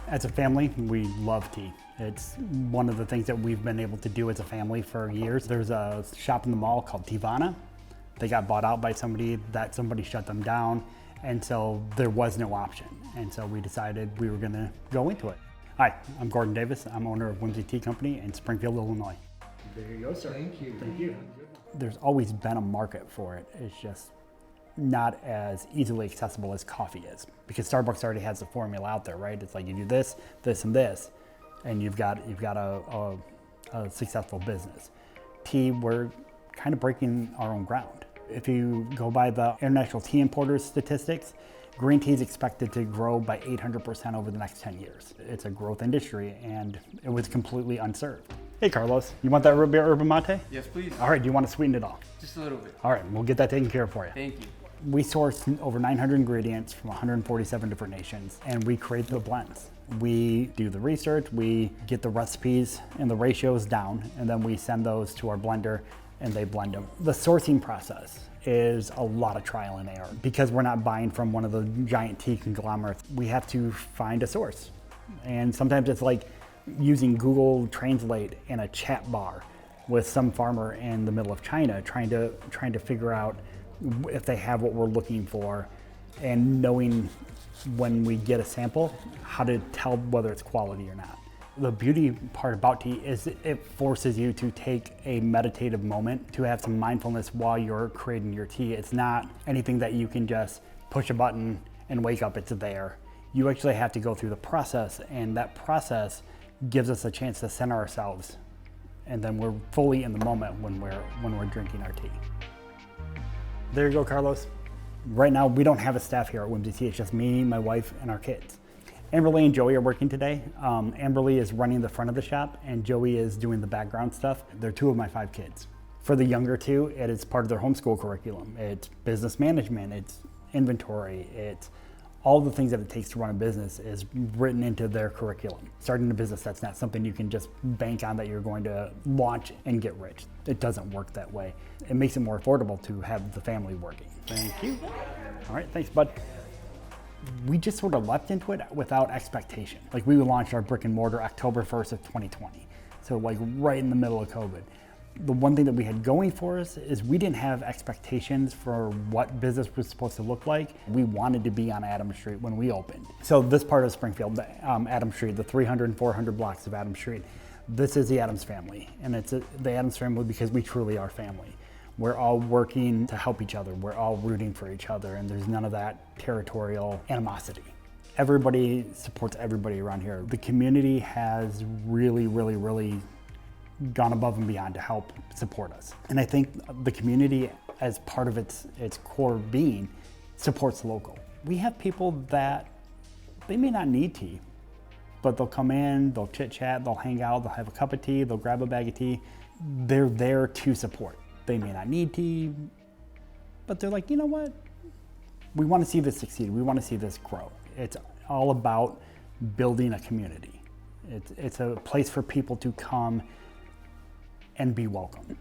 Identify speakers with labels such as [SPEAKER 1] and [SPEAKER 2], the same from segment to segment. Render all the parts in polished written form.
[SPEAKER 1] As a family, we love tea. It's one of the things that we've been able to do as a family for years. There's a shop in the mall called Tivana. They got bought out by somebody, that somebody shut them down, and so there was no option. And so we decided we were gonna go into it. Hi, I'm Gordon Davis. I'm owner of Whimsy Tea Company in Springfield, Illinois. There you go, sir.
[SPEAKER 2] Thank you.
[SPEAKER 1] Thank you. There's always been a market for it. It's just not as easily accessible as coffee is, because Starbucks already has the formula out there, right? It's like you do this, this, and this, and you've got a successful business. Tea, we're kind of breaking our own ground. If you go by the International Tea Importers statistics, green tea is expected to grow by 800% over the next 10 years. It's a growth industry, and it was completely unserved. Hey Carlos, you want that root beer yerba mate?
[SPEAKER 2] Yes, please.
[SPEAKER 1] All right, do you want to sweeten it all?
[SPEAKER 2] Just a little bit.
[SPEAKER 1] All right, we'll get that taken care of for you.
[SPEAKER 2] Thank you.
[SPEAKER 1] We source over 900 ingredients from 147 different nations, and we create the blends. We do the research, we get the recipes and the ratios down, and then we send those to our blender and they blend them. The sourcing process is a lot of trial and error. Because we're not buying from one of the giant tea conglomerates, we have to find a source. And sometimes it's like using Google Translate in a chat bar with some farmer in the middle of China trying to figure out if they have what we're looking for, and knowing when we get a sample how to tell whether it's quality or not. The beauty part about tea is it forces you to take a meditative moment, to have some mindfulness while you're creating your tea. It's not anything that you can just push a button and wake up, it's there. You actually have to go through the process, and that process gives us a chance to center ourselves, and then we're fully in the moment when we're drinking our tea. There you go, Carlos. Right now, we don't have a staff here at Whimsy Tea. It's just me, my wife, and our kids. Amberly and Joey are working today. Amberly is running the front of the shop, and Joey is doing the background stuff. They're two of my 5 kids. For the younger two, it is part of their homeschool curriculum. It's business management, it's inventory, it's all the things that it takes to run a business is written into their curriculum. Starting a business, that's not something you can just bank on that you're going to launch and get rich. It doesn't work that way. It makes it more affordable to have the family working. Thank you. All right, thanks, bud. We just sort of leapt into it without expectation. Like, we launched our brick and mortar October 1st of 2020. So like right in the middle of COVID. The one thing that we had going for us is we didn't have expectations for what business was supposed to look like. We wanted to be on Adams Street when we opened. So this part of Springfield, Adams Street, the 300 and 400 blocks of Adams Street, this is the Adams family. And it's the Adams family because we truly are family. We're all working to help each other. We're all rooting for each other, and there's none of that territorial animosity. Everybody supports everybody around here. The community has really gone above and beyond to help support us. And I think the community, as part of its core being, supports local. We have people that they may not need tea, but they'll come in, they'll chit chat, they'll hang out, they'll have a cup of tea, they'll grab a bag of tea. They're there to support. They may not need tea, but they're like, you know what? We want to see this succeed. We want to see this grow. It's all about building a community. It's a place for people to come and be welcome.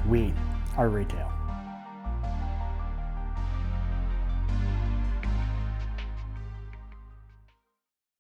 [SPEAKER 1] We are retail.